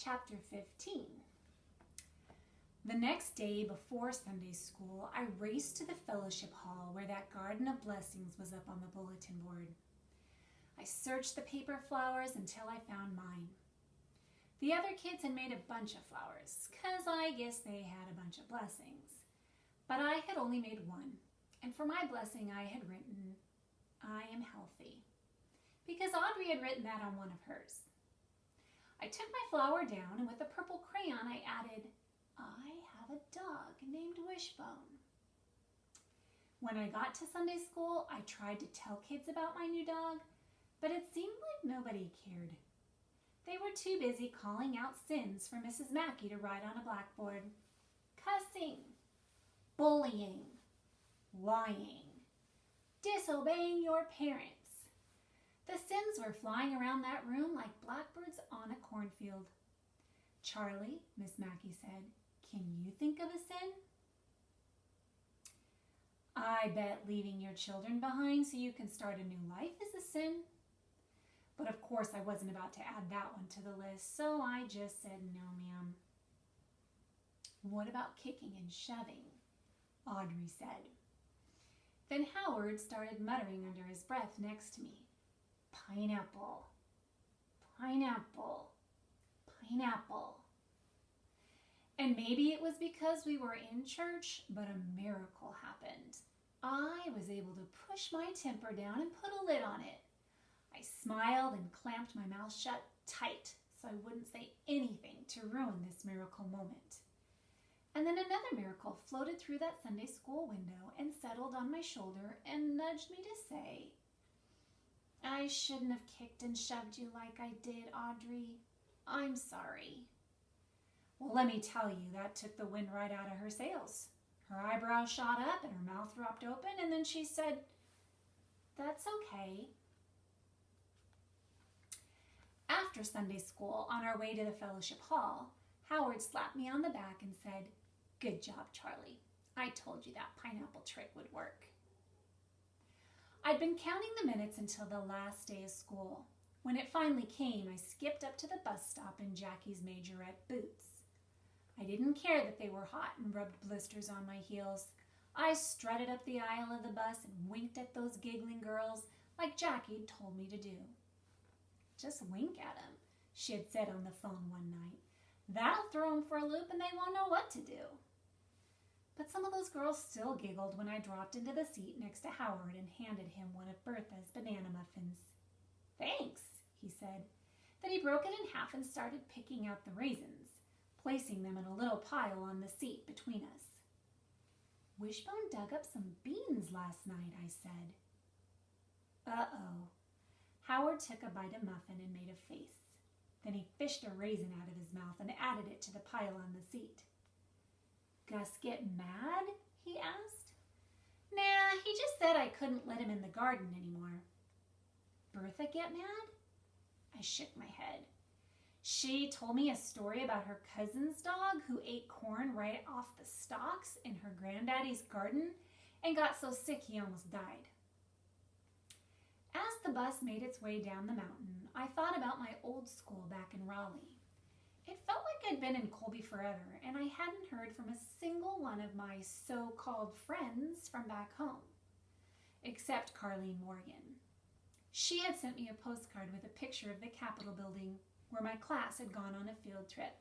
Chapter 15. The next day before Sunday school, I raced to the fellowship hall where that garden of blessings was up on the bulletin board. I searched the paper flowers until I found mine. The other kids had made a bunch of flowers, 'cause I guess they had a bunch of blessings. But I had only made one, and for my blessing I had written, "I am healthy," because Audrey had written that on one of hers. I took my flower down, and with a purple crayon I added, "I have a dog named Wishbone." When I got to Sunday school, I tried to tell kids about my new dog, but it seemed like nobody cared. They were too busy calling out sins for Mrs. Mackey to write on a blackboard. Cussing, bullying, lying, disobeying your parents. The sins were flying around that room like blackbirds on a cornfield. "Charlie," Miss Mackey said, "can you think of a sin?" "I bet leaving your children behind so you can start a new life is a sin." But of course I wasn't about to add that one to the list, so I just said, "No, ma'am." "What about kicking and shoving?" Audrey said. Then Howard started muttering under his breath next to me. "Pineapple, pineapple, pineapple." And maybe it was because we were in church, but a miracle happened. I was able to push my temper down and put a lid on it. I smiled and clamped my mouth shut tight so I wouldn't say anything to ruin this miracle moment. And then another miracle floated through that Sunday school window and settled on my shoulder and nudged me to say, "I shouldn't have kicked and shoved you like I did, Audrey. I'm sorry." Well, let me tell you, that took the wind right out of her sails. Her eyebrows shot up and her mouth dropped open, and then she said, "That's okay." After Sunday school, on our way to the fellowship hall, Howard slapped me on the back and said, "Good job, Charlie. I told you that pineapple trick would work." I'd been counting the minutes until the last day of school. When it finally came, I skipped up to the bus stop in Jackie's majorette boots. I didn't care that they were hot and rubbed blisters on my heels. I strutted up the aisle of the bus and winked at those giggling girls like Jackie told me to do. "Just wink at them," she had said on the phone one night. "That'll throw them for a loop and they won't know what to do." But some of those girls still giggled when I dropped into the seat next to Howard and handed him one of Bertha's banana muffins. "Thanks," he said. Then he broke it in half and started picking out the raisins, placing them in a little pile on the seat between us. "Wishbone dug up some beans last night," I said. Uh-oh. Howard took a bite of muffin and made a face. Then he fished a raisin out of his mouth and added it to the pile on the seat. "Gus get mad?" he asked. "Nah, he just said I couldn't let him in the garden anymore." "Bertha get mad?" I shook my head. "She told me a story about her cousin's dog who ate corn right off the stalks in her granddaddy's garden and got so sick he almost died." As the bus made its way down the mountain, I thought about my old school back in Raleigh. It felt like I'd been in Colby forever, and I hadn't heard from a single one of my so-called friends from back home, except Carlene Morgan. She had sent me a postcard with a picture of the Capitol building, where my class had gone on a field trip.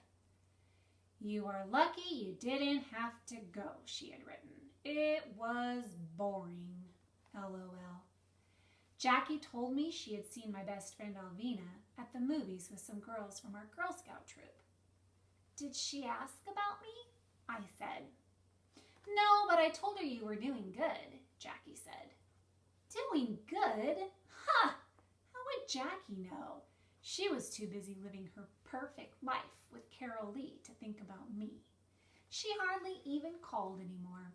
"You are lucky you didn't have to go," she had written. "It was boring. LOL. Jackie told me she had seen my best friend Alvina at the movies with some girls from our Girl Scout troop." "Did she ask about me?" I said. "No, but I told her you were doing good," Jackie said. "Doing good? Ha! How would Jackie know? She was too busy living her perfect life with Carol Lee to think about me. She hardly even called anymore."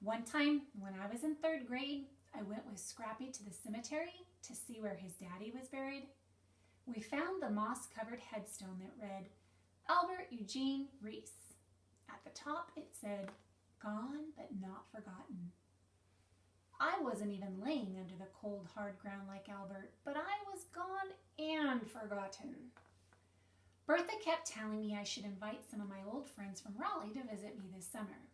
One time, when I was in 3rd grade, I went with Scrappy to the cemetery to see where his daddy was buried. We found the moss-covered headstone that read, "Albert Eugene Reese." At the top it said, "Gone but not forgotten." I wasn't even laying under the cold, hard ground like Albert, but I was gone and forgotten. Bertha kept telling me I should invite some of my old friends from Raleigh to visit me this summer.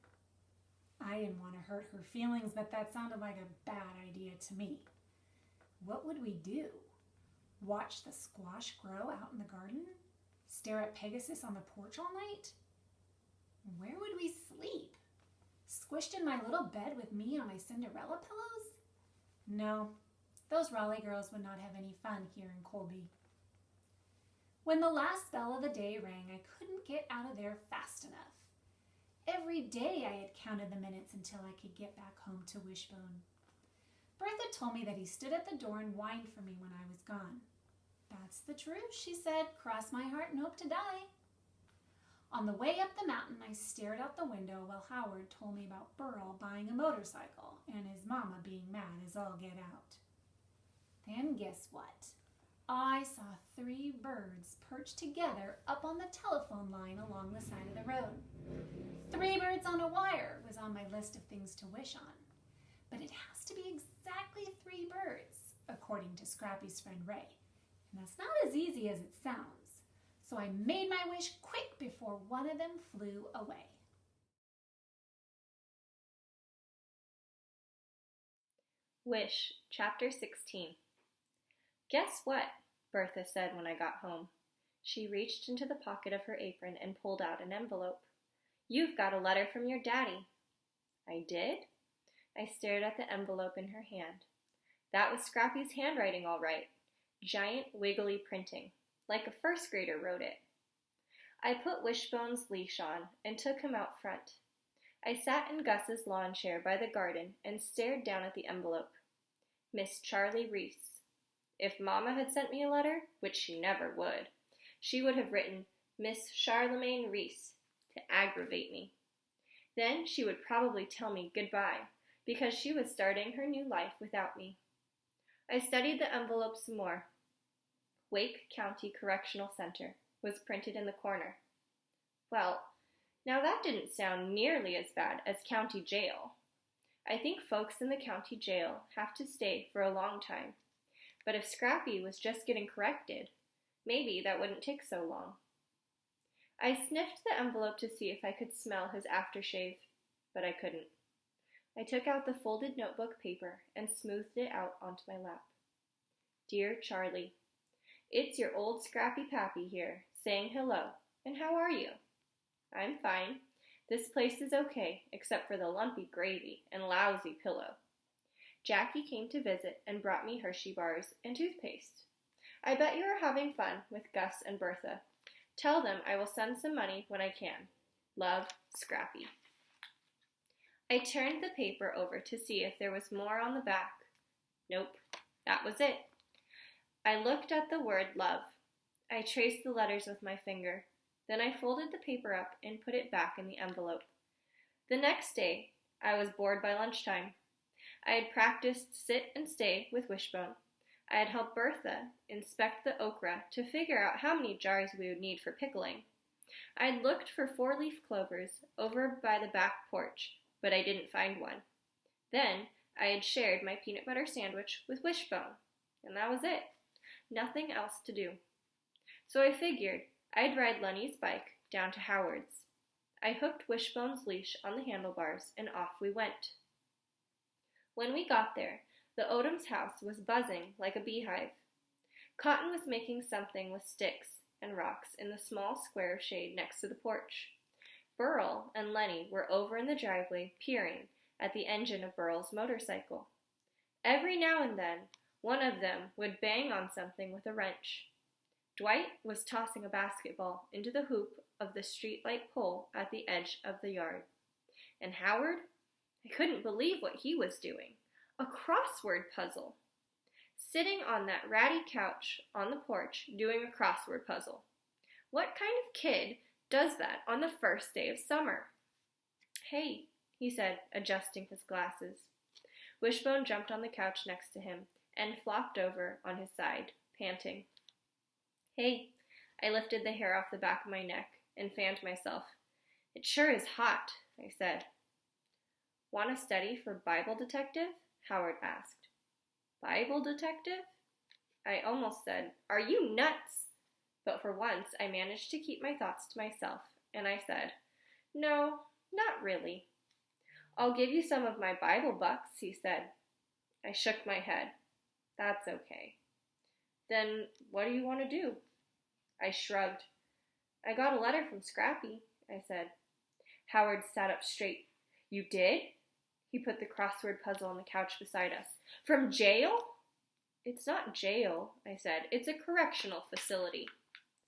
I didn't want to hurt her feelings, but that sounded like a bad idea to me. What would we do? Watch the squash grow out in the garden? Stare at Pegasus on the porch all night? Where would we sleep? Squished in my little bed with me on my Cinderella pillows? No, those Raleigh girls would not have any fun here in Colby. When the last bell of the day rang, I couldn't get out of there fast enough. Every day I had counted the minutes until I could get back home to Wishbone. Bertha told me that he stood at the door and whined for me when I was gone. That's the truth, she said. Cross my heart and hope to die. On the way up the mountain, I stared out the window while Howard told me about Burl buying a motorcycle and his mama being mad as all get out. Then guess what? I saw 3 birds perched together up on the telephone line along the side of the road. 3 birds on a wire was on my list of things to wish on. But it has to be exactly 3 birds, according to Scrappy's friend Ray. And that's not as easy as it sounds. So I made my wish quick before one of them flew away. Wish, Chapter 16. Guess what? Bertha said when I got home. She reached into the pocket of her apron and pulled out an envelope. You've got a letter from your daddy. I did? I stared at the envelope in her hand. That was Scrappy's handwriting, all right. Giant, wiggly printing, like a first grader wrote it. I put Wishbone's leash on and took him out front. I sat in Gus's lawn chair by the garden and stared down at the envelope. Miss Charlie Reese. If Mama had sent me a letter, which she never would, she would have written Miss Charlemagne Reese to aggravate me. Then she would probably tell me goodbye because she was starting her new life without me. I studied the envelope some more. Wake County Correctional Center was printed in the corner. Well, now that didn't sound nearly as bad as county jail. I think folks in the county jail have to stay for a long time. But if Scrappy was just getting corrected, maybe that wouldn't take so long. I sniffed the envelope to see if I could smell his aftershave, but I couldn't. I took out the folded notebook paper and smoothed it out onto my lap. Dear Charlie, it's your old Scrappy Pappy here, saying hello, and how are you? I'm fine. This place is okay, except for the lumpy gravy and lousy pillow. Jackie came to visit and brought me Hershey bars and toothpaste. I bet you are having fun with Gus and Bertha. Tell them I will send some money when I can. Love, Scrappy. I turned the paper over to see if there was more on the back. Nope, that was it. I looked at the word love. I traced the letters with my finger. Then I folded the paper up and put it back in the envelope. The next day, I was bored by lunchtime. I had practiced sit and stay with Wishbone. I had helped Bertha inspect the okra to figure out how many jars we would need for pickling. I had looked for 4-leaf clovers over by the back porch, but I didn't find one. Then I had shared my peanut butter sandwich with Wishbone, and that was it. Nothing else to do. So I figured I'd ride Lenny's bike down to Howard's. I hooked Wishbone's leash on the handlebars, and off we went. When we got there, the Odom's house was buzzing like a beehive. Cotton was making something with sticks and rocks in the small square of shade next to the porch. Burl and Lenny were over in the driveway peering at the engine of Burl's motorcycle. Every now and then, one of them would bang on something with a wrench. Dwight was tossing a basketball into the hoop of the streetlight pole at the edge of the yard. And Howard? I couldn't believe what he was doing. A crossword puzzle. Sitting on that ratty couch on the porch doing a crossword puzzle. What kind of kid does that on the first day of summer? Hey, he said, adjusting his glasses. Wishbone jumped on the couch next to him and flopped over on his side, panting. Hey, I lifted the hair off the back of my neck and fanned myself. It sure is hot, I said. Want to study for Bible detective? Howard asked. Bible detective? I almost said, are you nuts? But for once, I managed to keep my thoughts to myself, and I said, "No, not really." "I'll give you some of my Bible bucks," he said. I shook my head. "That's okay." "Then what do you want to do?" I shrugged. "I got a letter from Scrappy," I said. Howard sat up straight. "You did?" He put the crossword puzzle on the couch beside us. "From jail?" "It's not jail," I said. "It's a correctional facility."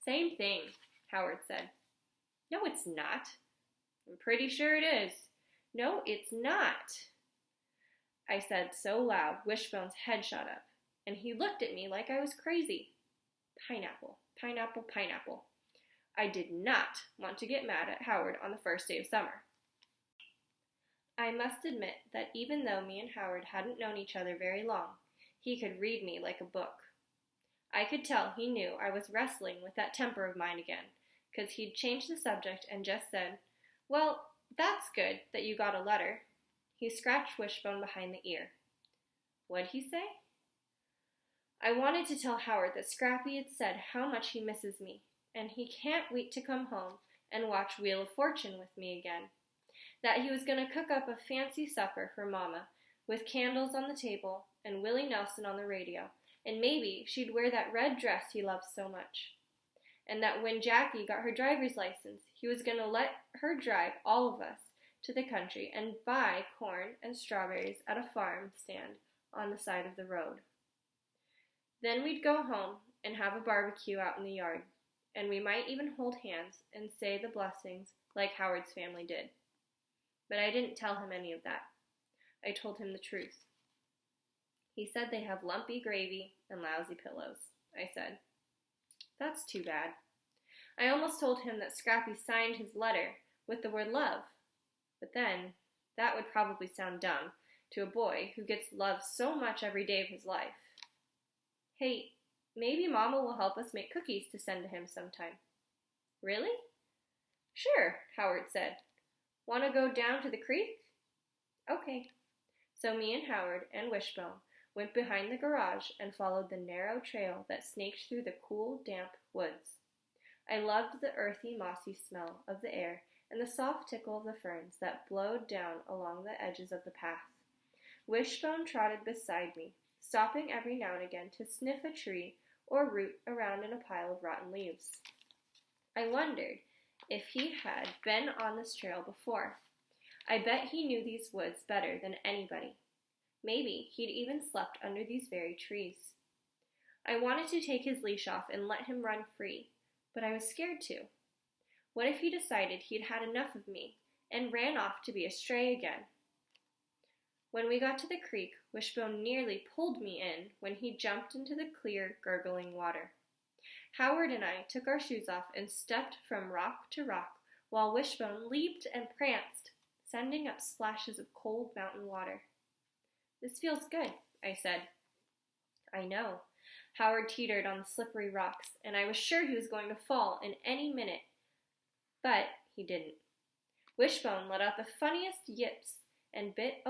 "Same thing," Howard said. "No, it's not." "I'm pretty sure it is." "No, it's not," I said so loud Wishbone's head shot up, and he looked at me like I was crazy. Pineapple, pineapple, pineapple. I did not want to get mad at Howard on the first day of summer. I must admit that even though me and Howard hadn't known each other very long, he could read me like a book. I could tell he knew I was wrestling with that temper of mine again, because he'd changed the subject and just said, "Well, that's good that you got a letter." He scratched Wishbone behind the ear. What'd he say? I wanted to tell Howard that Scrappy had said how much he misses me, and he can't wait to come home and watch Wheel of Fortune with me again. That he was going to cook up a fancy supper for Mama, with candles on the table and Willie Nelson on the radio, and maybe she'd wear that red dress he loves so much. And that when Jackie got her driver's license, he was going to let her drive all of us to the country and buy corn and strawberries at a farm stand on the side of the road. Then we'd go home and have a barbecue out in the yard, and we might even hold hands and say the blessings like Howard's family did. But I didn't tell him any of that. I told him the truth. He said they have lumpy gravy and lousy pillows. I said, "That's too bad." I almost told him that Scrappy signed his letter with the word love. But then, that would probably sound dumb to a boy who gets loved so much every day of his life. "Hey, maybe Mama will help us make cookies to send to him sometime." "Really?" "Sure," Howard said. "Want to go down to the creek?" "Okay." So me and Howard and Wishbone went behind the garage and followed the narrow trail that snaked through the cool, damp woods. I loved the earthy, mossy smell of the air and the soft tickle of the ferns that blowed down along the edges of the path. Wishbone trotted beside me, stopping every now and again to sniff a tree or root around in a pile of rotten leaves. I wondered if he had been on this trail before. I bet he knew these woods better than anybody. Maybe he'd even slept under these very trees. I wanted to take his leash off and let him run free, but I was scared to. What if he decided he'd had enough of me and ran off to be a stray again? When we got to the creek, Wishbone nearly pulled me in when he jumped into the clear, gurgling water. Howard and I took our shoes off and stepped from rock to rock while Wishbone leaped and pranced, sending up splashes of cold mountain water. "This feels good," I said. "I know." Howard teetered on the slippery rocks, and I was sure he was going to fall in any minute. But he didn't. Wishbone let out the funniest yips and bit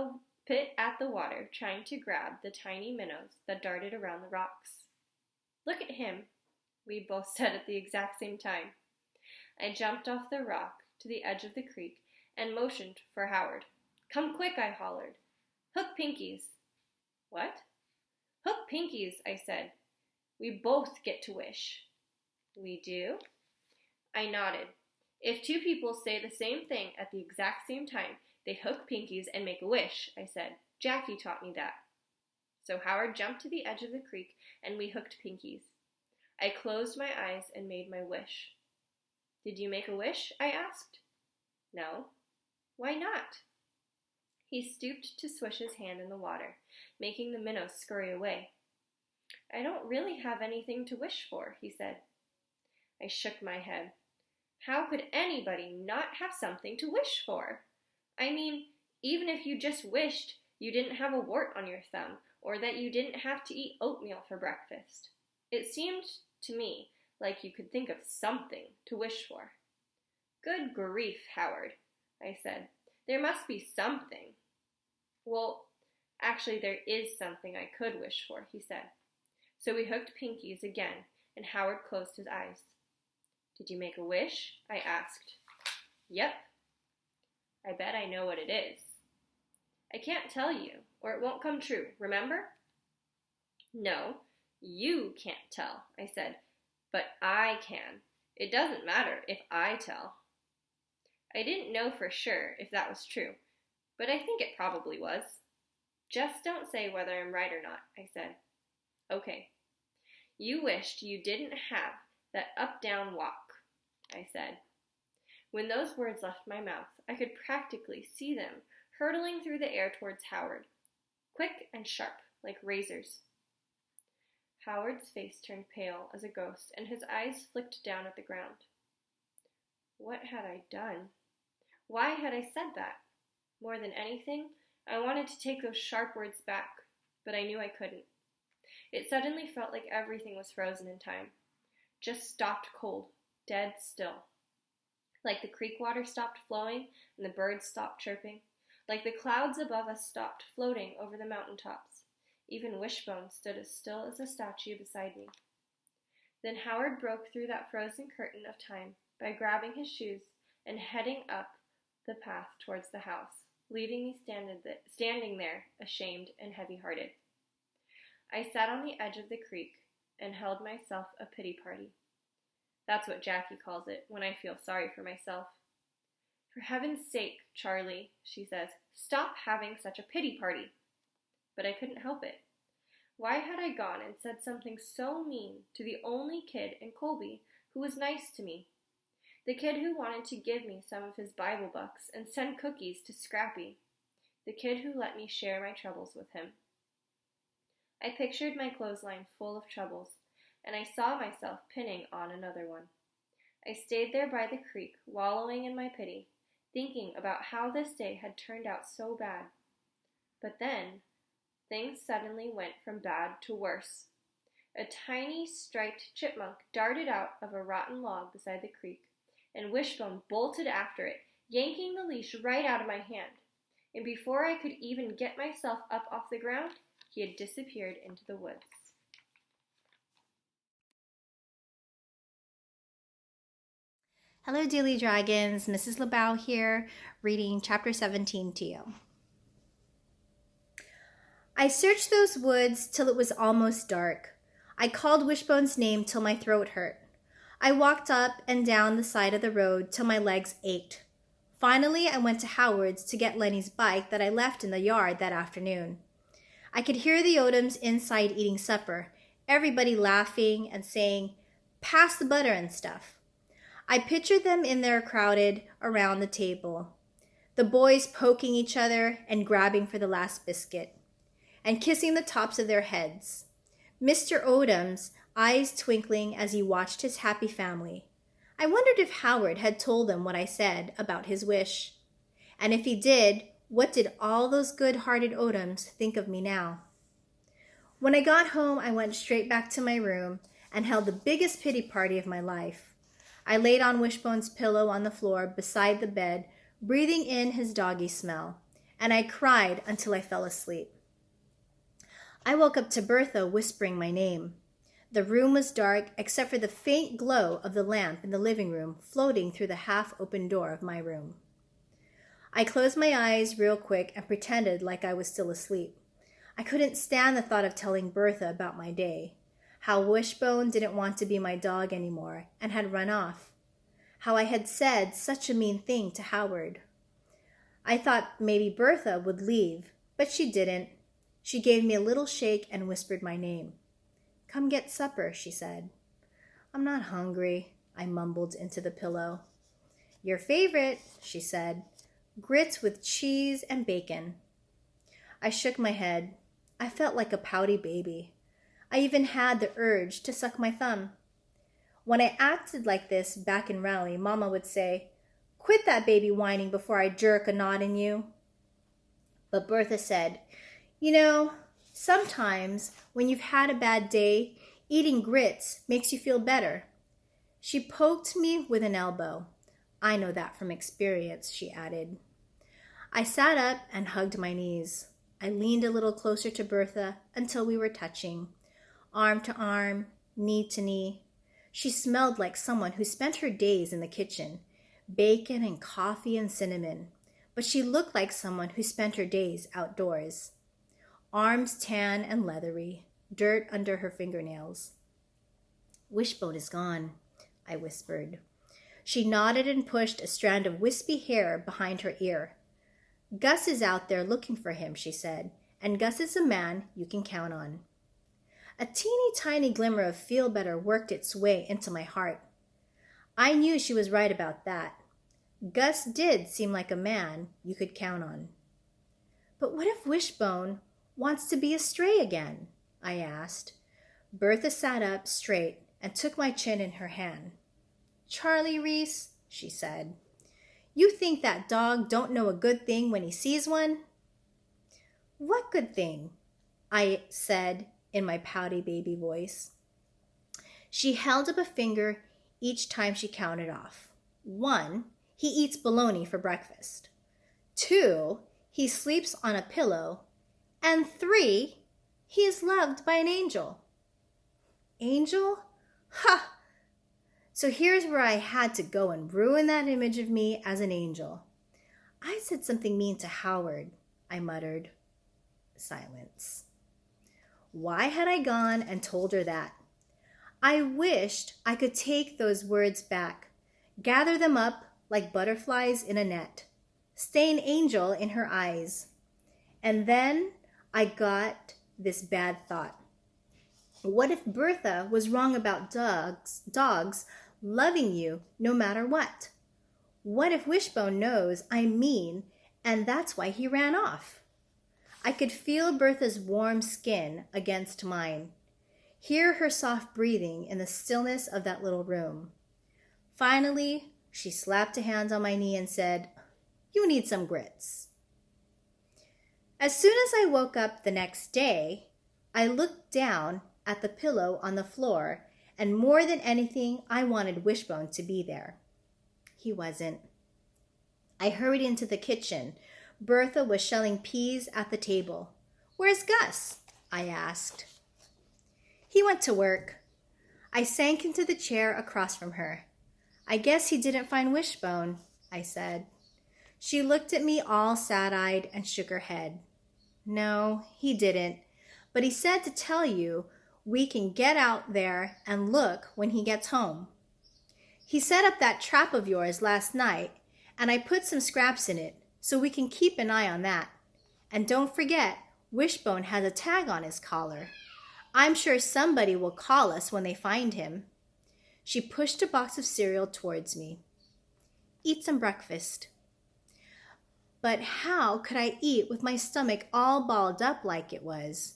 at the water, trying to grab the tiny minnows that darted around the rocks. "Look at him," we both said at the exact same time. I jumped off the rock to the edge of the creek and motioned for Howard. "Come quick," I hollered. "Hook pinkies." "What?" "Hook pinkies," I said. "We both get to wish." "We do?" I nodded. "If two people say the same thing at the exact same time, they hook pinkies and make a wish," I said. "Jackie taught me that." So Howard jumped to the edge of the creek, and we hooked pinkies. I closed my eyes and made my wish. "Did you make a wish?" I asked. "No." "Why not?" He stooped to swish his hand in the water, making the minnows scurry away. "I don't really have anything to wish for," he said. I shook my head. How could anybody not have something to wish for? I mean, even if you just wished you didn't have a wart on your thumb, or that you didn't have to eat oatmeal for breakfast. It seemed to me like you could think of something to wish for. "Good grief, Howard," I said. "There must be something." "Well, actually there is something I could wish for," he said. So we hooked pinkies again, and Howard closed his eyes. Did you make a wish? I asked. Yep. I bet I know what it is. I can't tell you, or it won't come true, remember? No, you can't tell, I said, but I can. It doesn't matter if I tell. I didn't know for sure if that was true, but I think it probably was. Just don't say whether I'm right or not, I said. Okay. You wished you didn't have that up-down walk, I said. When those words left my mouth, I could practically see them hurtling through the air towards Howard, quick and sharp, like razors. Howard's face turned pale as a ghost, and his eyes flicked down at the ground. What had I done? Why had I said that? More than anything, I wanted to take those sharp words back, but I knew I couldn't. It suddenly felt like everything was frozen in time, just stopped cold, dead still. Like the creek water stopped flowing and the birds stopped chirping, like the clouds above us stopped floating over the mountaintops. Even Wishbone stood as still as a statue beside me. Then Howard broke through that frozen curtain of time by grabbing his shoes and heading up the path towards the house, leaving me standing there, ashamed and heavy-hearted. I sat on the edge of the creek and held myself a pity party. That's what Jackie calls it when I feel sorry for myself. For heaven's sake, Charlie, she says, stop having such a pity party. But I couldn't help it. Why had I gone and said something so mean to the only kid in Colby who was nice to me? The kid who wanted to give me some of his Bible bucks and send cookies to Scrappy. The kid who let me share my troubles with him. I pictured my clothesline full of troubles, and I saw myself pinning on another one. I stayed there by the creek, wallowing in my pity, thinking about how this day had turned out so bad. But then, things suddenly went from bad to worse. A tiny striped chipmunk darted out of a rotten log beside the creek, and Wishbone bolted after it, yanking the leash right out of my hand. And before I could even get myself up off the ground, he had disappeared into the woods. Hello, Daily Dragons. Mrs. LeBow here, reading Chapter 17 to you. I searched those woods till it was almost dark. I called Wishbone's name till my throat hurt. I walked up and down the side of the road till my legs ached. Finally, I went to Howard's to get Lenny's bike that I left in the yard that afternoon. I could hear the Odoms inside eating supper, everybody laughing and saying, "Pass the butter and stuff." I pictured them in there crowded around the table, the boys poking each other and grabbing for the last biscuit, and kissing the tops of their heads. Mr. Odom's eyes twinkling as he watched his happy family. I wondered if Howard had told them what I said about his wish. And if he did, what did all those good-hearted Odoms think of me now? When I got home, I went straight back to my room and held the biggest pity party of my life. I laid on Wishbone's pillow on the floor beside the bed, breathing in his doggy smell, and I cried until I fell asleep. I woke up to Bertha whispering my name. The room was dark except for the faint glow of the lamp in the living room floating through the half-open door of my room. I closed my eyes real quick and pretended like I was still asleep. I couldn't stand the thought of telling Bertha about my day, how Wishbone didn't want to be my dog anymore and had run off, how I had said such a mean thing to Howard. I thought maybe Bertha would leave, but she didn't. She gave me a little shake and whispered my name. "Come get supper," she said. "I'm not hungry," I mumbled into the pillow. "Your favorite," she said. "Grits with cheese and bacon." I shook my head. I felt like a pouty baby. I even had the urge to suck my thumb. When I acted like this back in Raleigh, Mama would say, "Quit that baby whining before I jerk a knot in you." But Bertha said, "You know, sometimes when you've had a bad day, eating grits makes you feel better." She poked me with an elbow. "I know that from experience," she added. I sat up and hugged my knees. I leaned a little closer to Bertha until we were touching, arm to arm, knee to knee. She smelled like someone who spent her days in the kitchen, bacon and coffee and cinnamon, but she looked like someone who spent her days outdoors. Arms tan and leathery, dirt under her fingernails. "Wishbone is gone," I whispered. She nodded and pushed a strand of wispy hair behind her ear. "Gus is out there looking for him," she said, "and Gus is a man you can count on." A teeny tiny glimmer of feel-better worked its way into my heart. I knew she was right about that. Gus did seem like a man you could count on. "But what if Wishbone wants to be a stray again?" I asked. Bertha sat up straight and took my chin in her hand. "Charlie Reese," she said, "you think that dog don't know a good thing when he sees one?" "What good thing?" I said in my pouty baby voice. She held up a finger each time she counted off. 1, he eats bologna for breakfast. 2, he sleeps on a pillow. And 3, he is loved by an angel. Angel? Ha! So here's where I had to go and ruin that image of me as an angel. "I said something mean to Howard," I muttered. Silence. Why had I gone and told her that? I wished I could take those words back, gather them up like butterflies in a net, stain angel in her eyes. And then I got this bad thought. What if Bertha was wrong about dogs loving you no matter what? What if Wishbone knows I'm mean and that's why he ran off? I could feel Bertha's warm skin against mine, hear her soft breathing in the stillness of that little room. Finally, she slapped a hand on my knee and said, "You need some grits." As soon as I woke up the next day, I looked down at the pillow on the floor, and more than anything, I wanted Wishbone to be there. He wasn't. I hurried into the kitchen. Bertha was shelling peas at the table. "Where's Gus?" I asked. "He went to work." I sank into the chair across from her. "I guess he didn't find Wishbone," I said. She looked at me all sad-eyed and shook her head. "No, he didn't, but he said to tell you we can get out there and look when he gets home. He set up that trap of yours last night, and I put some scraps in it, so we can keep an eye on that. And don't forget, Wishbone has a tag on his collar. I'm sure somebody will call us when they find him." She pushed a box of cereal towards me. "Eat some breakfast." But how could I eat with my stomach all balled up like it was?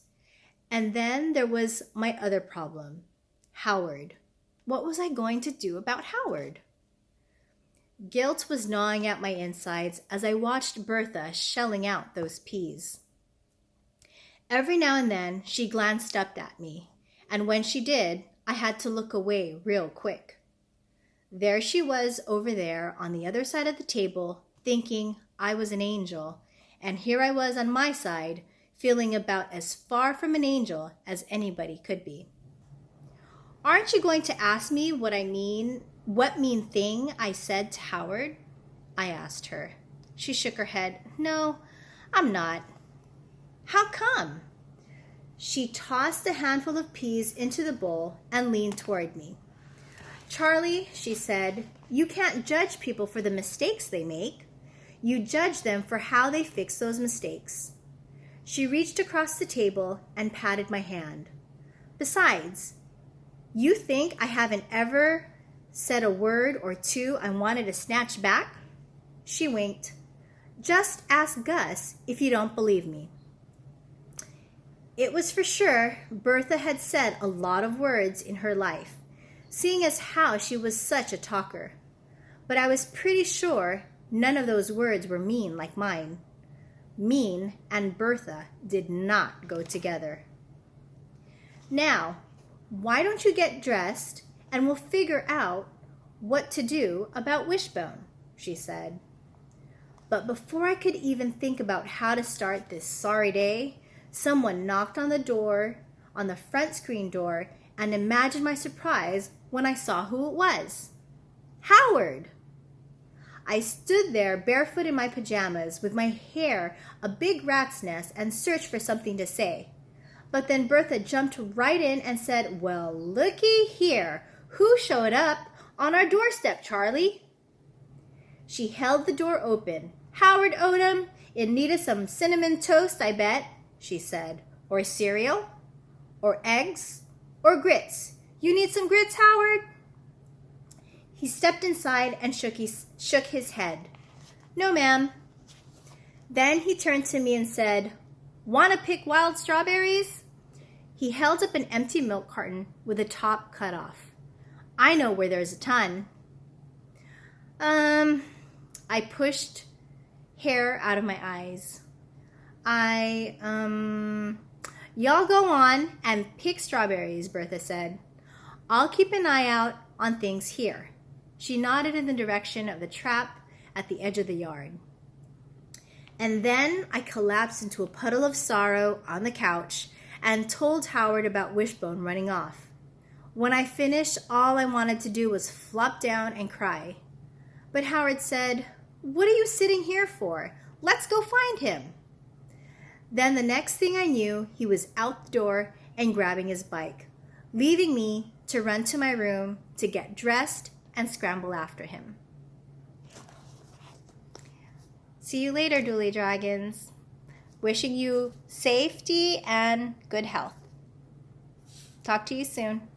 And then there was my other problem, Howard. What was I going to do about Howard? Guilt was gnawing at my insides as I watched Bertha shelling out those peas. Every now and then she glanced up at me, and when she did, I had to look away real quick. There she was over there on the other side of the table, thinking I was an angel, and here I was on my side, feeling about as far from an angel as anybody could be. "Aren't you going to ask me what mean thing I said to Howard?" I asked her. She shook her head. "No, I'm not." "How come?" She tossed a handful of peas into the bowl and leaned toward me. "Charlie," she said, "you can't judge people for the mistakes they make. You judge them for how they fix those mistakes." She reached across the table and patted my hand. "Besides, you think I haven't ever said a word or two I wanted to snatch back?" She winked. "Just ask Gus if you don't believe me." It was for sure Bertha had said a lot of words in her life, seeing as how she was such a talker. But I was pretty sure none of those words were mean like mine. Mean and Bertha did not go together. "Now, why don't you get dressed and we'll figure out what to do about Wishbone," she said. But before I could even think about how to start this sorry day, someone knocked on the front screen door, and imagine my surprise when I saw who it was. Howard! I stood there barefoot in my pajamas with my hair a big rat's nest and searched for something to say. But then Bertha jumped right in and said, "Well, looky here. Who showed up on our doorstep, Charlie?" She held the door open. "Howard Odom, in need of some cinnamon toast, I bet," she said. "Or cereal? Or eggs? Or grits? You need some grits, Howard?" He stepped inside and shook his head. "No, ma'am." Then he turned to me and said, "Want to pick wild strawberries?" He held up an empty milk carton with the top cut off. "I know where there's a ton." I pushed hair out of my eyes. Y'all go on and pick strawberries," Bertha said. "I'll keep an eye out on things here." She nodded in the direction of the trap at the edge of the yard. And then I collapsed into a puddle of sorrow on the couch and told Howard about Wishbone running off. When I finished, all I wanted to do was flop down and cry. But Howard said, "What are you sitting here for? Let's go find him." Then the next thing I knew, he was out the door and grabbing his bike, leaving me to run to my room to get dressed and scramble after him. See you later, Dooley Dragons. Wishing you safety and good health. Talk to you soon.